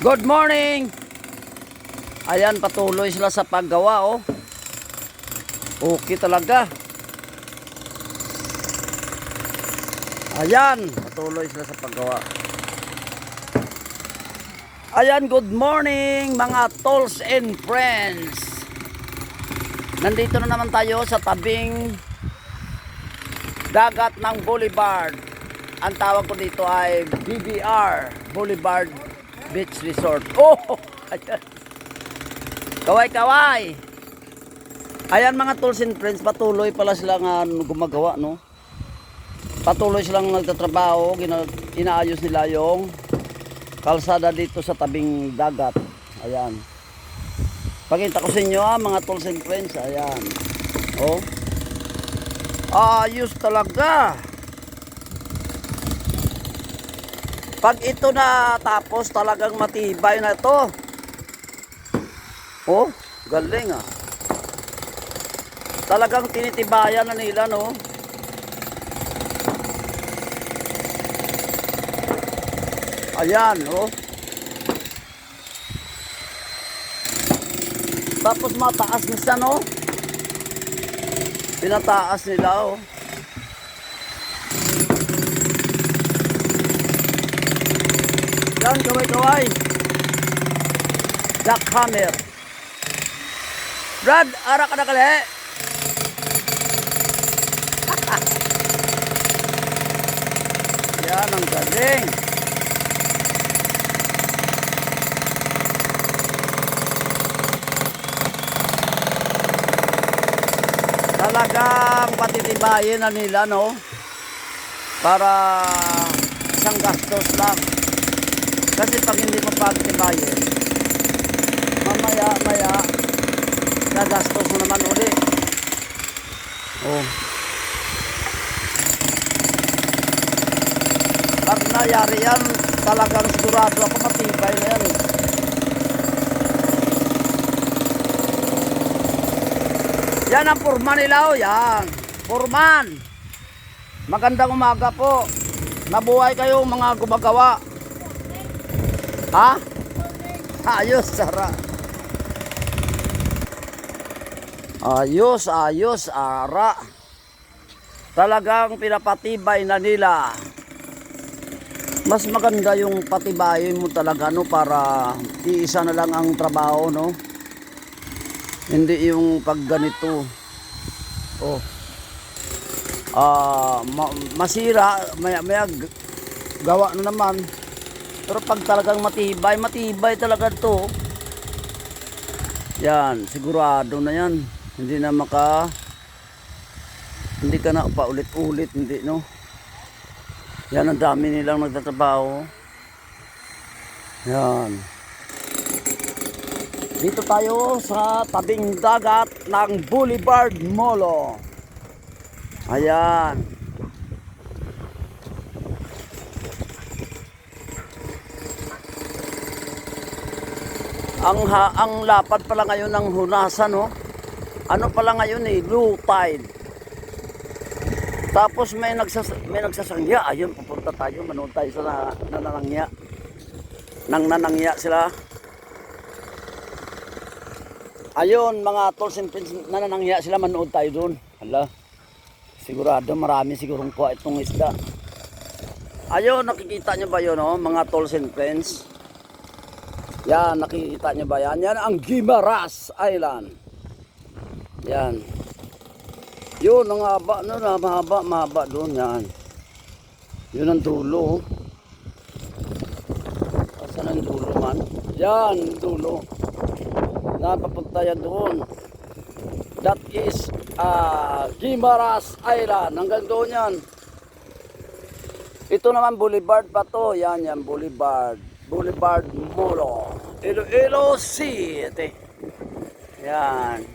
Good morning! Ayan, patuloy sila sa paggawa, oh. Okay talaga. Ayan, patuloy sila sa paggawa. Ayan, good morning mga tolls and friends. Nandito na naman tayo sa tabing dagat ng Boulevard. Ang tawag ko dito ay BBR, Boulevard Beach Resort. Oh, ayan. Kaway-kaway. Ayan mga tolls and friends, patuloy pala silang gumagawa, no? Patuloy silang nagtatrabaho, inaayos nila yung kalsada dito sa tabing dagat. Ayan. Pakita ko sa inyo mga tolls and friends. Ayan. Oh. Ayos talaga. Pag ito na tapos talagang matibay na ito. Oh, galing ah. Talagang tinitibayan na nila, no? Ayan, oh. Tapos mataas na siya, no? Pinataas nila, oh. Yan, kaway-kaway. Jackhammer. Brad, arak ka na kali. Yan, ang galing. Talagang patitibayin na nila, no? Para isang gastos lang. Kasi pag hindi mo patitibayin, mamaya nagastos mo naman uli. Oh. Pag nangyari yan, talagang sigurado ako matibay na yan. Yan ang purman nila, oh, yan. Purman. Magandang umaga po. Nabuhay kayo mga gumagawa. Ha? Ayos, sara. Ayos, ara. Talagang pinapatibay na nila. Mas maganda yung patibayin mo talaga, no, para iisa na lang ang trabaho, no. Hindi yung pag ganito. Oh. Masira, maya gawa na naman. Pero pag talagang matibay talaga to. Yan, sigurado na yan. Hindi ka na paulit-ulit, hindi, no. Yan, ang dami nilang nagtatrabaho. Yan. Dito tayo sa tabing dagat ng Boulevard Molo. Ayan. Ang lapad pala ngayon ng hunasan, no? Ano pala ngayon eh, low tide. Tapos may nagsasangya. Ayun, pupunta tayo, manood tayo sa nanangya. Nanangya sila. Ayun, mga tolls and friends, nanangya sila, manood tayo doon. Hala, sigurado marami sigurong kuha itong isda. Ayun, nakikita nyo ba yun, no? Mga tolls and friends. Yan, nakikita nyo ba yan? Yan ang Guimaras Island. Yan. Yun, ang haba, no, mahaba doon, yan. Yun ang dulo. Saan ang dulo man? Yan, dulo. Napapunta yan doon. That is Guimaras Island. Hanggang doon yan. Ito naman Boulevard pa to. Yan, Boulevard. Boulevard Molo. Iloilo City. Yan.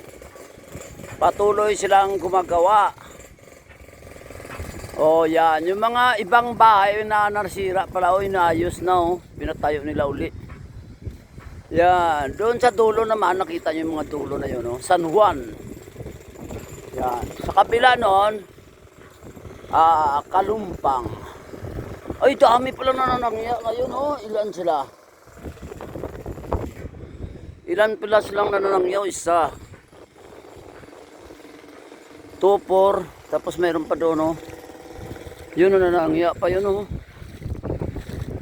Patuloy silang gumagawa. Oh, yan. Yung mga ibang bahay na nasira pala, oh, inaayos na, oh. Pinatayo nila uli. Yan. Doon sa dulo naman, nakita nyo yung mga dulo na yun, oh. San Juan. Yan. Sa kabila nun, Kalumpang. Ay, dami pala nananangya ngayon, oh. Ilan sila? Ilan pilas lang nananangyaw? Isa. 2, 4. Tapos mayroon pa doon, oh. Yun ang nanangya pa yun, oh.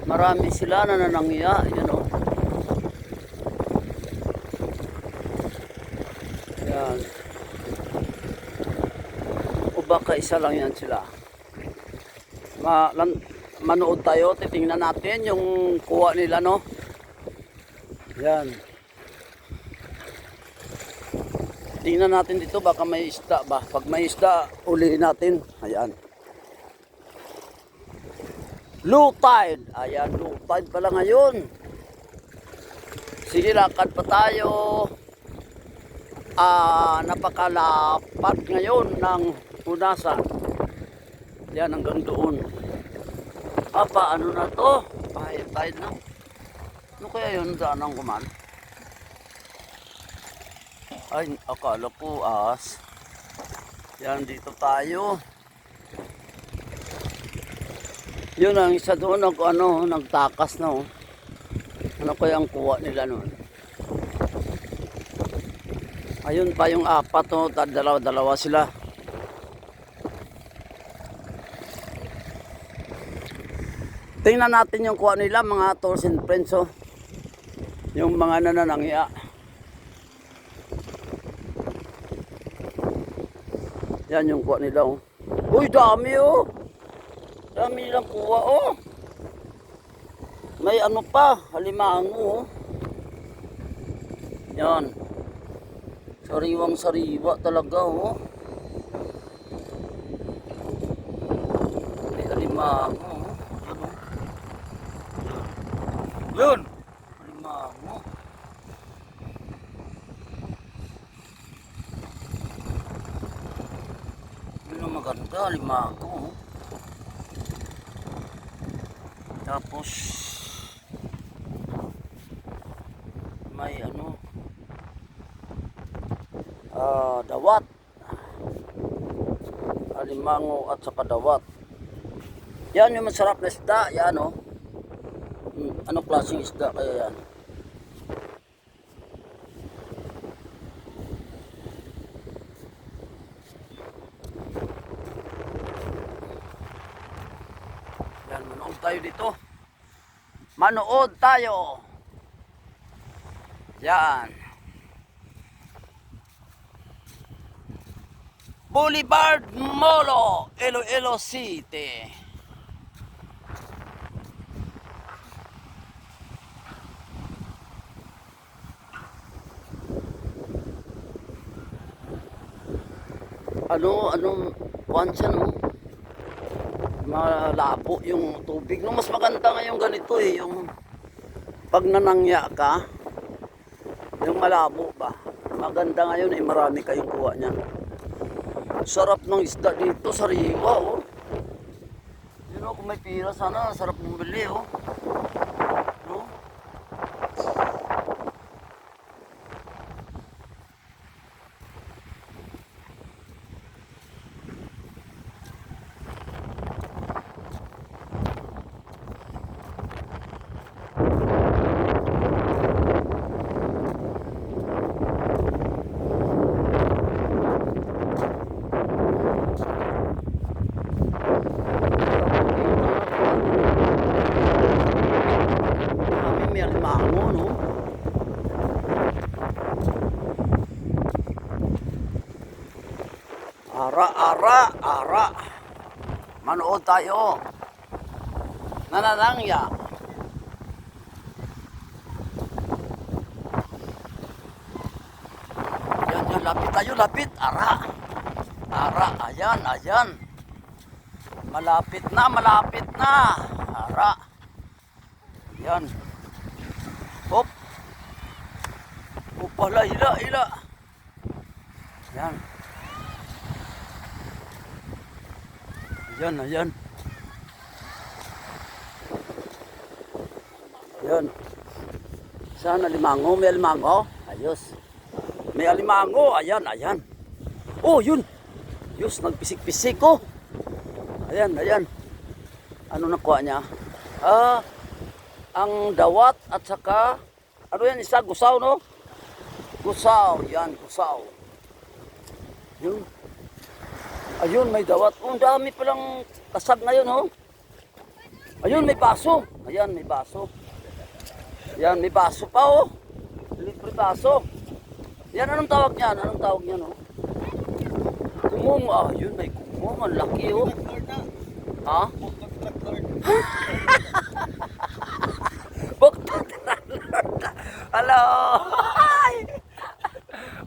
Marami sila nananangya. Yun, oh. Yan. O baka isa lang yan sila. Manood tayo. Titingnan natin yung kuha nila, no. Yan. Tingnan natin dito, baka may isda ba. Pag may isda, ulihin natin. Ayan. Low tide. Ayan, low tide pala ngayon. Sige, lakad pa tayo. Napakalapat ngayon ng punasan. Yan, hanggang doon. Paano na to? High tide na. Ano kaya yun? Saan ang kuman? Ay, akala ko ahas. Yan, dito tayo. Yun ang isa doon, nagtakas na, oh. Ano kaya ang kuha nila noon? Ayun pa yung apat, oh. Dalawa sila. Tingnan natin yung kuha nila, mga tools and friends, oh. Yung mga nananangya. Yan yung kuha nila, oh. Uy, dami, oh. Dami nilang kuha, oh. May ano pa, halimango, oh. Yan. Sariwang sariwa talaga, oh. May halimango, oh. Yun. Halimango. Yun ang maganda, halimango, oh. Tapos may dawat, alimango at saka dawat. Yan yung masarap na isda. Yan, oh. Ano klaseng isda kaya yan? Yan, manood tayo dito. Manood tayo. Yan. Boulevard Molo, Iloilo City. Anong kuwan siya, no? Malabo yung tubig. No, mas maganda ngayon ganito, eh. Yung pag nanangya ka, yung malabo ba? Maganda ngayon, eh. Marami kayong kuha niyan. Sarap ng isda dito, sariwa, oh. Yun, oh, kung may pira sana, sarap bumili, oh. No? May alimango, no? Ara. Manood tayo. Nananangya. Yan, lapit tayo, lapit. Ara, ayan. Malapit na. Ara. Yan. Hop. Pala, ila. Yan. Ayan. Yan. Saan alimango? May alimango? Ayos. May alimango. Ayan. Oh, yun. Yus, nagpisik-pisik, oh. Ayan. Ano nakuha niya? Ang dawat at saka, ano yan, isa, gusaw, no? Kusaw, yan, kusaw. Yun. Ayun, may dawat. Oh, ang dami palang kasag ngayon, oh. Ayun, may baso. Ayan, may baso. Yan, may baso pa, oh. Libre baso. Yan, anong tawag niyan? Anong tawag niyan, oh? Kumong, ah, yun, may kumong. Ang laki, oh. Ha? Bugtot na drug lord. Hello.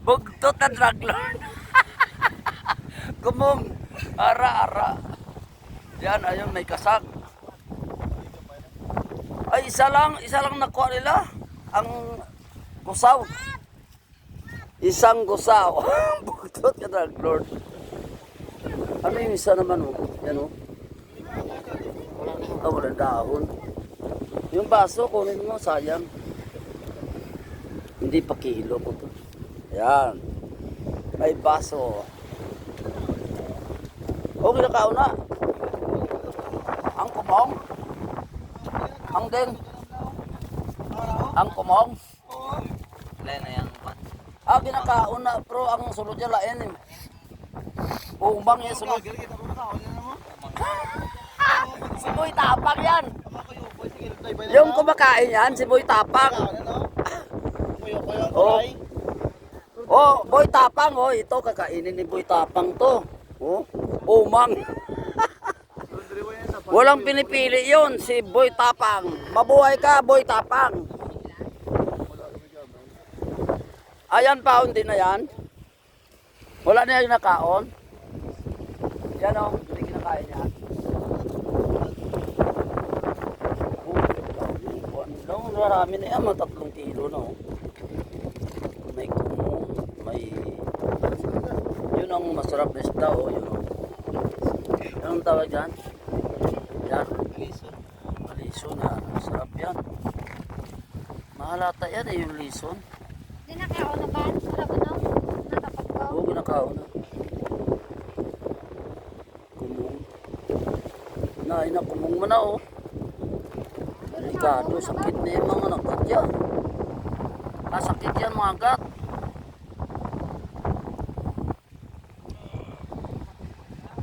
Bugtot na drug lord. Kumong. Ara. Yan, ayun, may kasag. Ay, isa lang nakuha nila. Ang gusaw. Isang gusaw. Bugtot ka drug lord. Ano yung isa naman, oh? Yan, oh. Oh, walang dahon. Yung baso, kunin mo, sayang. Hindi pa kilo ko to. Yan. May baso. Oh, kinakaon na. Ang kumong. Ang din. Ang kumong. Lain na yan. Ah, kinakaon na. Pero ang sulod niya lain. Umang yan sulod. Si Boy Tapang yan. Yung kumakain yan, si Boy Tapang. Oh. Oh, Boy Tapang, oh, ito kakainin ni Boy Tapang to. Oh, umang. Walang pinipili 'yon, si Boy Tapang. Mabuhay ka, Boy Tapang. Ayan pa hindi na yan. Wala na yung nakaon. Yan oh, hindi kinakain yan. Oh, marami na yan, 3 kilo na oh. May kumong, may... Yun ang masarap na isda oh, yun oh. Anong tawag dyan? Yan. Lison na, masarap yan. Mahalata yan eh, yung lison. Di nakaon na ba? Wala ba no? Nakapagpaw? Oo, ginakaon na. Kumong. Nain na kumong mo na oh. Delikado, sakit na yung mga nagat yan. Sakit yan mga agat.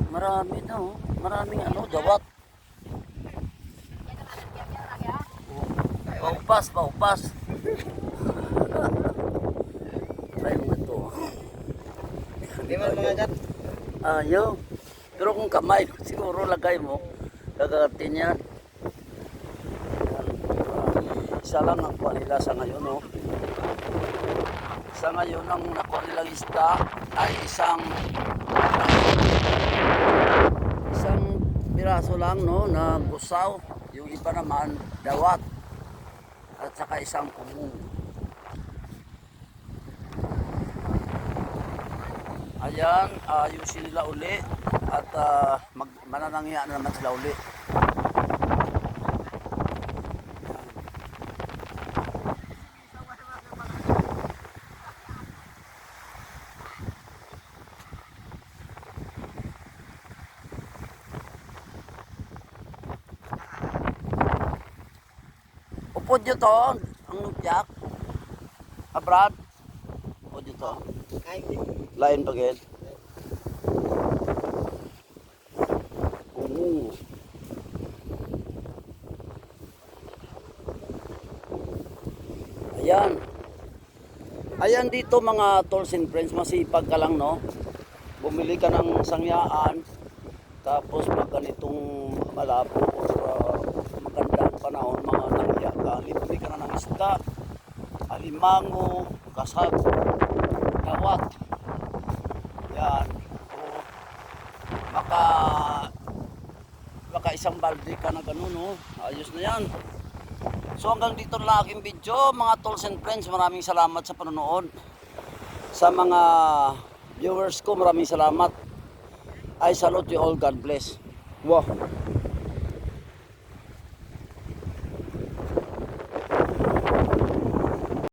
Marami na oh. Maraming ano, dawat. Paupas. Try mo ito. Di ba mga gat? Ayaw. Pero kung kamay, siguro lagay mo, gagatin yan. Isa lang ang kuha nila sa ngayon, no? Sa ngayon, ang nakuha nilang isda ay isang piraso lang, no, na gusaw. Yung iba naman, dawat. At saka isang kumong. Ayan, ayusin nila uli. At mananangya na naman sila uli. Upod nyo to, ang lumpyak. Brad. Upod nyo to. Lain bagay. Ayan. Ayan dito mga tolls and friends, masipag ka lang, no? Bumili ka ng sangyaan, tapos pag ganitong malabo or magandang panahon, mga nangya ka, libre ka na ng isda, alimango, kasag, dawat. Yan. O, baka isang balde ka na gano'n, no? Ayos na yan. So hanggang dito na aking video, mga tolls and friends. Maraming salamat sa panonood. Sa mga viewers ko, maraming salamat. I salute you all. God bless. Wow.